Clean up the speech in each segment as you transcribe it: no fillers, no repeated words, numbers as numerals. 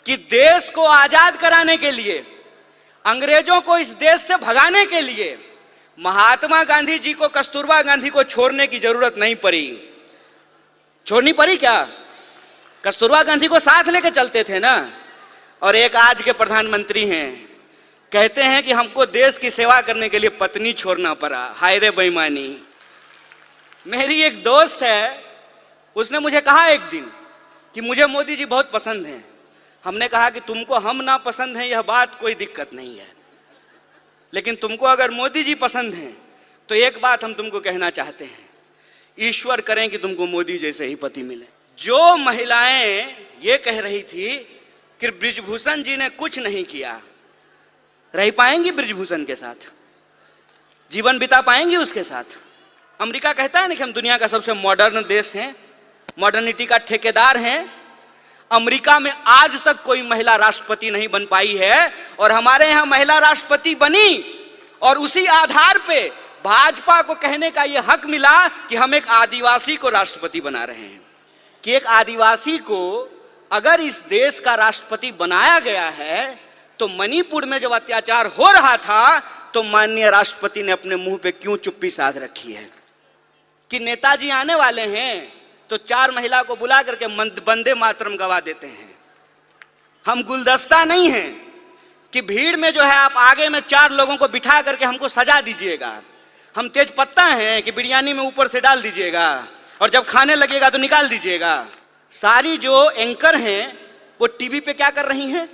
कि देश को आजाद कराने के लिए, अंग्रेजों को इस देश से भगाने के लिए महात्मा गांधी जी को, कस्तूरबा गांधी को छोड़ने की जरूरत नहीं पड़ी। छोड़नी पड़ी क्या? कस्तूरबा गांधी को साथ लेकर चलते थे ना। और एक आज के प्रधानमंत्री हैं, कहते हैं कि हमको देश की सेवा करने के लिए पत्नी छोड़ना पड़ा। हाय रे बेईमानी। मेरी एक दोस्त है, उसने मुझे कहा एक दिन कि मुझे मोदी जी बहुत पसंद हैं। हमने कहा कि तुमको हम ना पसंद हैं यह बात कोई दिक्कत नहीं है, लेकिन तुमको अगर मोदी जी पसंद हैं तो एक बात हम तुमको कहना चाहते हैं, ईश्वर करें कि तुमको मोदी जैसे ही पति मिले। जो महिलाएं ये कह रही थी कि बृजभूषण जी ने कुछ नहीं किया, रह पाएंगी बृजभूषण के साथ? जीवन बिता पाएंगी उसके साथ? अमेरिका कहता है ना कि हम दुनिया का सबसे मॉडर्न देश हैं, मॉडर्निटी का ठेकेदार हैं। अमेरिका में आज तक कोई महिला राष्ट्रपति नहीं बन पाई है, और हमारे यहां महिला राष्ट्रपति बनी, और उसी आधार पे भाजपा को कहने का यह हक मिला कि हम एक आदिवासी को राष्ट्रपति बना रहे हैं। कि एक आदिवासी को अगर इस देश का राष्ट्रपति बनाया गया है, तो मणिपुर में जब अत्याचार हो रहा था तो माननीय राष्ट्रपति ने अपने मुंह पे क्यों चुप्पी साध रखी है? कि नेताजी आने वाले हैं तो 4 महिला को बुला करके वंदे मातरम गवा देते हैं। हम गुलदस्ता नहीं हैं कि भीड़ में जो है आप आगे में 4 लोगों को बिठा करके हमको सजा दीजिएगा। हम तेज पत्ता हैं कि बिरयानी में ऊपर से डाल दीजिएगा और जब खाने लगेगा तो निकाल दीजिएगा। सारी जो एंकर हैं वो टीवी पे क्या कर रही हैं?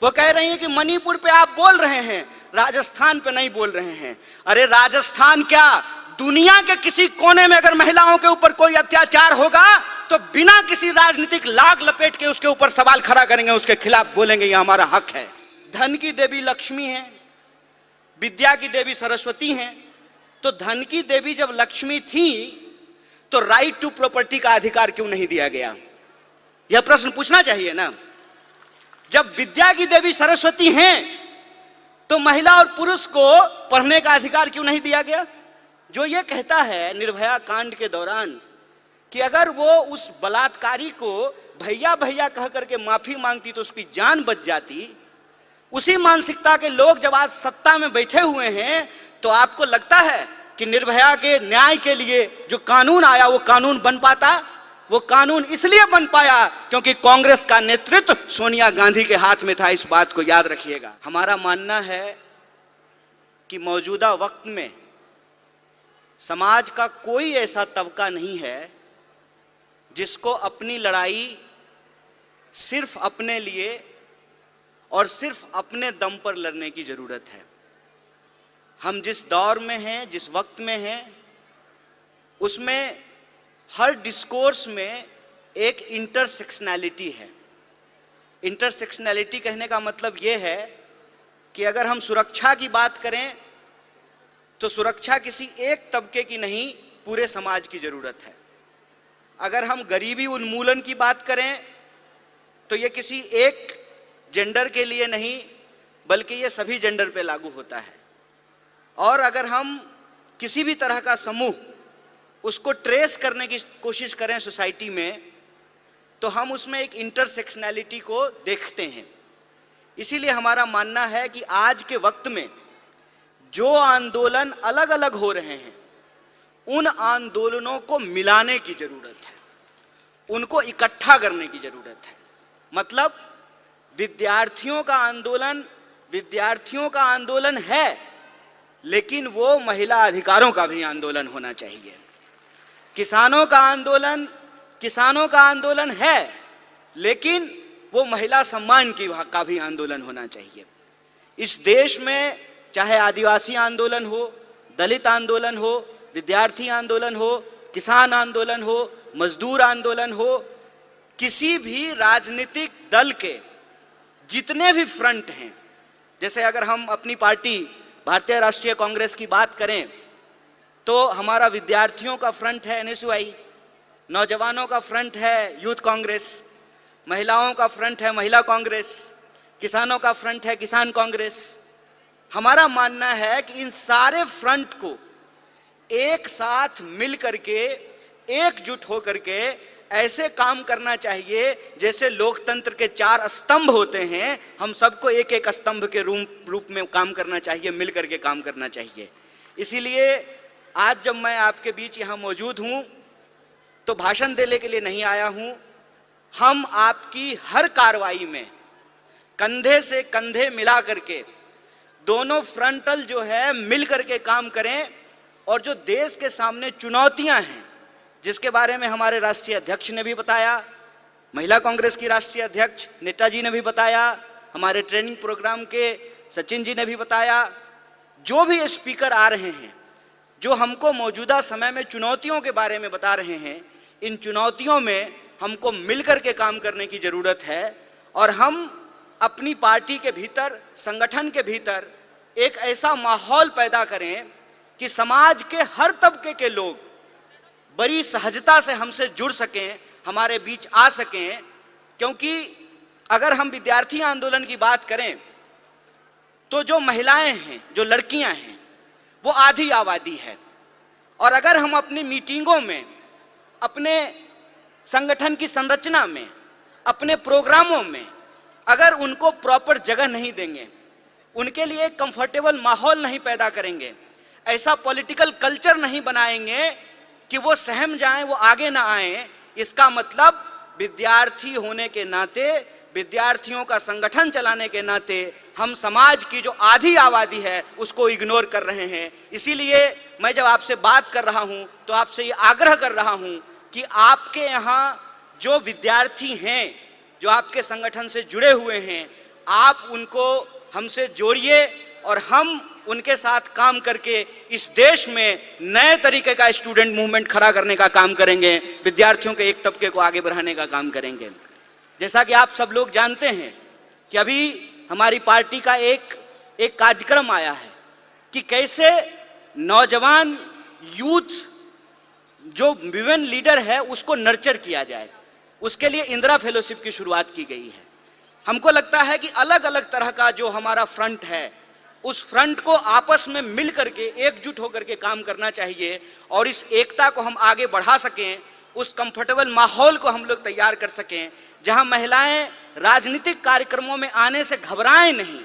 वो कह रही हैं कि मणिपुर पे आप बोल रहे हैं, राजस्थान पे नहीं बोल रहे हैं। अरे राजस्थान क्या, दुनिया के किसी कोने में अगर महिलाओं के ऊपर कोई अत्याचार होगा तो बिना किसी राजनीतिक लाग लपेट के उसके ऊपर सवाल खड़ा करेंगे, उसके खिलाफ बोलेंगे, यह हमारा हक है। धन की देवी लक्ष्मी है, विद्या की देवी सरस्वती हैं। तो धन की देवी जब लक्ष्मी थी तो राइट टू प्रॉपर्टी का अधिकार क्यों नहीं दिया गया? यह प्रश्न पूछना चाहिए ना। जब विद्या की देवी सरस्वती हैं तो महिला और पुरुष को पढ़ने का अधिकार क्यों नहीं दिया गया? जो ये कहता है निर्भया कांड के दौरान कि अगर वो उस बलात्कारी को भैया भैया कह करके माफी मांगती तो उसकी जान बच जाती, उसी मानसिकता के लोग जब आज सत्ता में बैठे हुए हैं, तो आपको लगता है कि निर्भया के न्याय के लिए जो कानून आया वो कानून बन पाता? वो कानून इसलिए बन पाया क्योंकि कांग्रेस का नेतृत्व सोनिया गांधी के हाथ में था। इस बात को याद रखिएगा। हमारा मानना है कि मौजूदा वक्त में समाज का कोई ऐसा तबका नहीं है जिसको अपनी लड़ाई सिर्फ अपने लिए और सिर्फ अपने दम पर लड़ने की जरूरत है। हम जिस दौर में हैं, जिस वक्त में हैं, उसमें हर डिस्कोर्स में एक इंटरसेक्शनैलिटी है। इंटरसेक्शनैलिटी कहने का मतलब यह है कि अगर हम सुरक्षा की बात करें तो सुरक्षा किसी एक तबके की नहीं, पूरे समाज की जरूरत है। अगर हम गरीबी उन्मूलन की बात करें तो यह किसी एक जेंडर के लिए नहीं, बल्कि यह सभी जेंडर पे लागू होता है। और अगर हम किसी भी तरह का समूह उसको ट्रेस करने की कोशिश करें सोसाइटी में, तो हम उसमें एक इंटरसेक्शनैलिटी को देखते हैं। इसीलिए हमारा मानना है कि आज के वक्त में जो आंदोलन अलग अलग हो रहे हैं, उन आंदोलनों को मिलाने की जरूरत है, उनको इकट्ठा करने की जरूरत है। मतलब विद्यार्थियों का आंदोलन है, लेकिन वो महिला अधिकारों का भी आंदोलन होना चाहिए। किसानों का आंदोलन है, लेकिन वो महिला सम्मान का भी आंदोलन होना चाहिए। इस देश में चाहे आदिवासी आंदोलन हो, दलित आंदोलन हो, विद्यार्थी आंदोलन हो, किसान आंदोलन हो, मजदूर आंदोलन हो, किसी भी राजनीतिक दल के जितने भी फ्रंट हैं, जैसे अगर हम अपनी पार्टी भारतीय राष्ट्रीय कांग्रेस की बात करें तो हमारा विद्यार्थियों का फ्रंट है एनएसयूआई, नौजवानों का फ्रंट है यूथ कांग्रेस, महिलाओं का फ्रंट है महिला कांग्रेस, किसानों का फ्रंट है किसान कांग्रेस। हमारा मानना है कि इन सारे फ्रंट को एक साथ मिल करके, एकजुट होकर के ऐसे काम करना चाहिए जैसे लोकतंत्र के 4 स्तंभ होते हैं, हम सबको एक एक स्तंभ के रूप में काम करना चाहिए, मिलकर के काम करना चाहिए। इसीलिए आज जब मैं आपके बीच यहाँ मौजूद हूँ तो भाषण देने के लिए नहीं आया हूँ। हम आपकी हर कार्रवाई में कंधे से कंधे मिला करके दोनों फ्रंटल जो है मिल करके काम करें, और जो देश के सामने चुनौतियां हैं जिसके बारे में हमारे राष्ट्रीय अध्यक्ष ने भी बताया, महिला कांग्रेस की राष्ट्रीय अध्यक्ष नेताजी ने भी बताया, हमारे ट्रेनिंग प्रोग्राम के सचिन जी ने भी बताया, जो भी स्पीकर आ रहे हैं जो हमको मौजूदा समय में चुनौतियों के बारे में बता रहे हैं, इन चुनौतियों में हमको मिलकर के काम करने की जरूरत है। और हम अपनी पार्टी के भीतर, संगठन के भीतर एक ऐसा माहौल पैदा करें कि समाज के हर तबके के लोग बड़ी सहजता से हमसे जुड़ सकें, हमारे बीच आ सकें। क्योंकि अगर हम विद्यार्थी आंदोलन की बात करें तो जो महिलाएं हैं, जो लड़कियां हैं, वो आधी आबादी है। और अगर हम अपनी मीटिंगों में, अपने संगठन की संरचना में, अपने प्रोग्रामों में अगर उनको प्रॉपर जगह नहीं देंगे, उनके लिए कंफर्टेबल माहौल नहीं पैदा करेंगे, ऐसा पॉलिटिकल कल्चर नहीं बनाएंगे कि वो सहम जाएं, वो आगे ना आए, इसका मतलब विद्यार्थी होने के नाते, विद्यार्थियों का संगठन चलाने के नाते हम समाज की जो आधी आबादी है उसको इग्नोर कर रहे हैं। इसीलिए मैं जब आपसे बात कर रहा हूं तो आपसे ये आग्रह कर रहा हूं कि आपके यहाँ जो विद्यार्थी हैं, जो आपके संगठन से जुड़े हुए हैं, आप उनको हमसे जोड़िए और हम उनके साथ काम करके इस देश में नए तरीके का स्टूडेंट मूवमेंट खड़ा करने का काम करेंगे, विद्यार्थियों के एक तबके को आगे बढ़ाने का काम करेंगे। जैसा कि आप सब लोग जानते हैं कि अभी हमारी पार्टी का एक कार्यक्रम आया है कि कैसे नौजवान यूथ जो विमेन लीडर है उसको नर्चर किया जाए। उसके लिए इंदिरा फेलोशिप की शुरुआत की गई है। हमको लगता है कि अलग अलग तरह का जो हमारा फ्रंट है, उस फ्रंट को आपस में मिल करके, एकजुट होकर के काम करना चाहिए और इस एकता को हम आगे बढ़ा सकें, उस कंफर्टेबल माहौल को हम लोग तैयार कर सकें जहां महिलाएं राजनीतिक कार्यक्रमों में आने से घबराएं नहीं,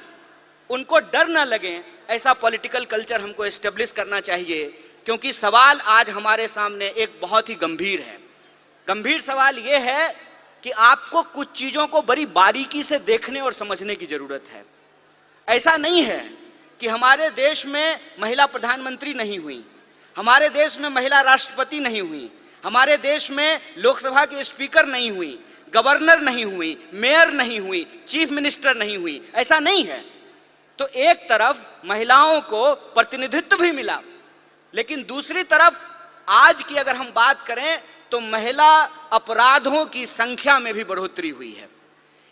उनको डर ना लगे, ऐसा पॉलिटिकल कल्चर हमको एस्टेब्लिश करना चाहिए। क्योंकि सवाल आज हमारे सामने एक बहुत ही गंभीर है। गंभीर सवाल यह है कि आपको कुछ चीजों को बड़ी बारीकी से देखने और समझने की जरूरत है। ऐसा नहीं है कि हमारे देश में महिला प्रधानमंत्री नहीं हुई, हमारे देश में महिला राष्ट्रपति नहीं हुई, हमारे देश में लोकसभा की स्पीकर नहीं हुई, गवर्नर नहीं हुई, मेयर नहीं हुई, चीफ मिनिस्टर नहीं हुई, ऐसा नहीं है। तो एक तरफ महिलाओं को प्रतिनिधित्व भी मिला, लेकिन दूसरी तरफ आज की अगर हम बात करें तो महिला अपराधों की संख्या में भी बढ़ोतरी हुई है।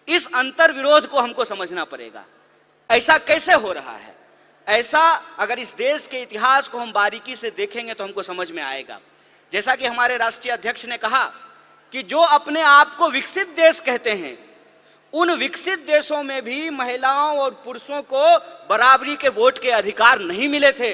इस अंतर विरोध को हमको समझना पड़ेगा। ऐसा कैसे हो रहा है? ऐसा अगर इस देश के इतिहास को हम बारीकी से देखेंगे तो हमको समझ में आएगा। जैसा कि हमारे राष्ट्रीय अध्यक्ष ने कहा कि जो अपने आप को विकसित देश कहते हैं, उन विकसित देशों में भी महिलाओं और पुरुषों को बराबरी के वोट के अधिकार नहीं मिले थे।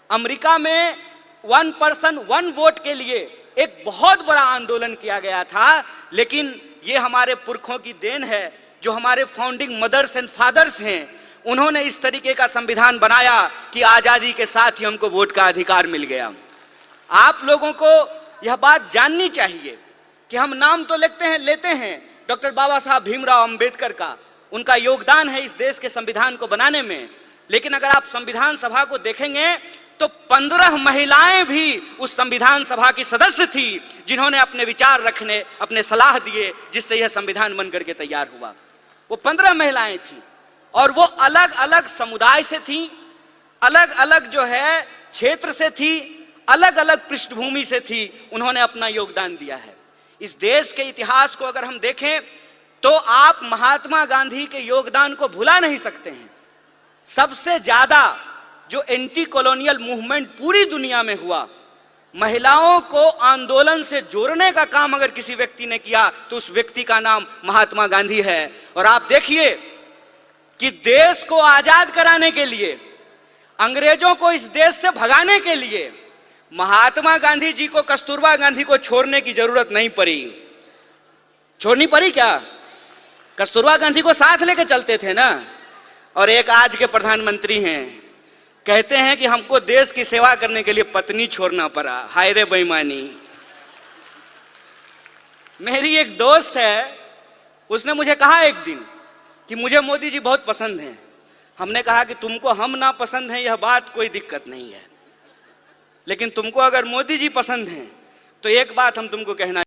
अमेरिका में 1 पर्सन 1 वोट के लिए एक बहुत बड़ा आंदोलन किया गया था, लेकिन ये हमारे पुरखों की देन है, जो हमारे फाउंडिंग मदर्स एंड फादर्स हैं, उन्होंने इस तरीके का संविधान बनाया कि आजादी के साथ ही हमको वोट का अधिकार मिल गया। आप लोगों को यह बात जाननी चाहिए कि हम नाम तो लेते हैं डॉक्टर बाबा साहब भीमराव अंबेडकर का, उनका योगदान है इस देश के संविधान को बनाने में, लेकिन अगर आप संविधान सभा को देखेंगे तो 15 महिलाएं भी उस संविधान सभा की सदस्य थी, जिन्होंने अपने विचार रखने, अपने सलाह दिए, जिससे यह संविधान बनकर के तैयार हुआ। वो 15 महिलाएं थी और वो अलग अलग समुदाय से थी, अलग अलग जो है क्षेत्र से थी, अलग अलग पृष्ठभूमि से थी। उन्होंने अपना योगदान दिया है। इस देश के इतिहास को अगर हम देखें तो आप महात्मा गांधी के योगदान को भुला नहीं सकते हैं। सबसे ज्यादा जो एंटी कॉलोनियल मूवमेंट पूरी दुनिया में हुआ, महिलाओं को आंदोलन से जोड़ने का काम अगर किसी व्यक्ति ने किया तो उस व्यक्ति का नाम महात्मा गांधी है। और आप देखिए कि देश को आजाद कराने के लिए, अंग्रेजों को इस देश से भगाने के लिए महात्मा गांधी जी को कस्तूरबा गांधी को छोड़ने की जरूरत नहीं पड़ी। छोड़नी पड़ी क्या? कस्तूरबा गांधी को साथ लेकर चलते थे ना। और एक आज के प्रधानमंत्री हैं, कहते हैं कि हमको देश की सेवा करने के लिए पत्नी छोड़ना पड़ा। हाय रे बेईमानी। मेरी एक दोस्त है, उसने मुझे कहा एक दिन कि मुझे मोदी जी बहुत पसंद हैं। हमने कहा कि तुमको हम ना पसंद हैं यह बात कोई दिक्कत नहीं है, लेकिन तुमको अगर मोदी जी पसंद हैं तो एक बात हम तुमको कहना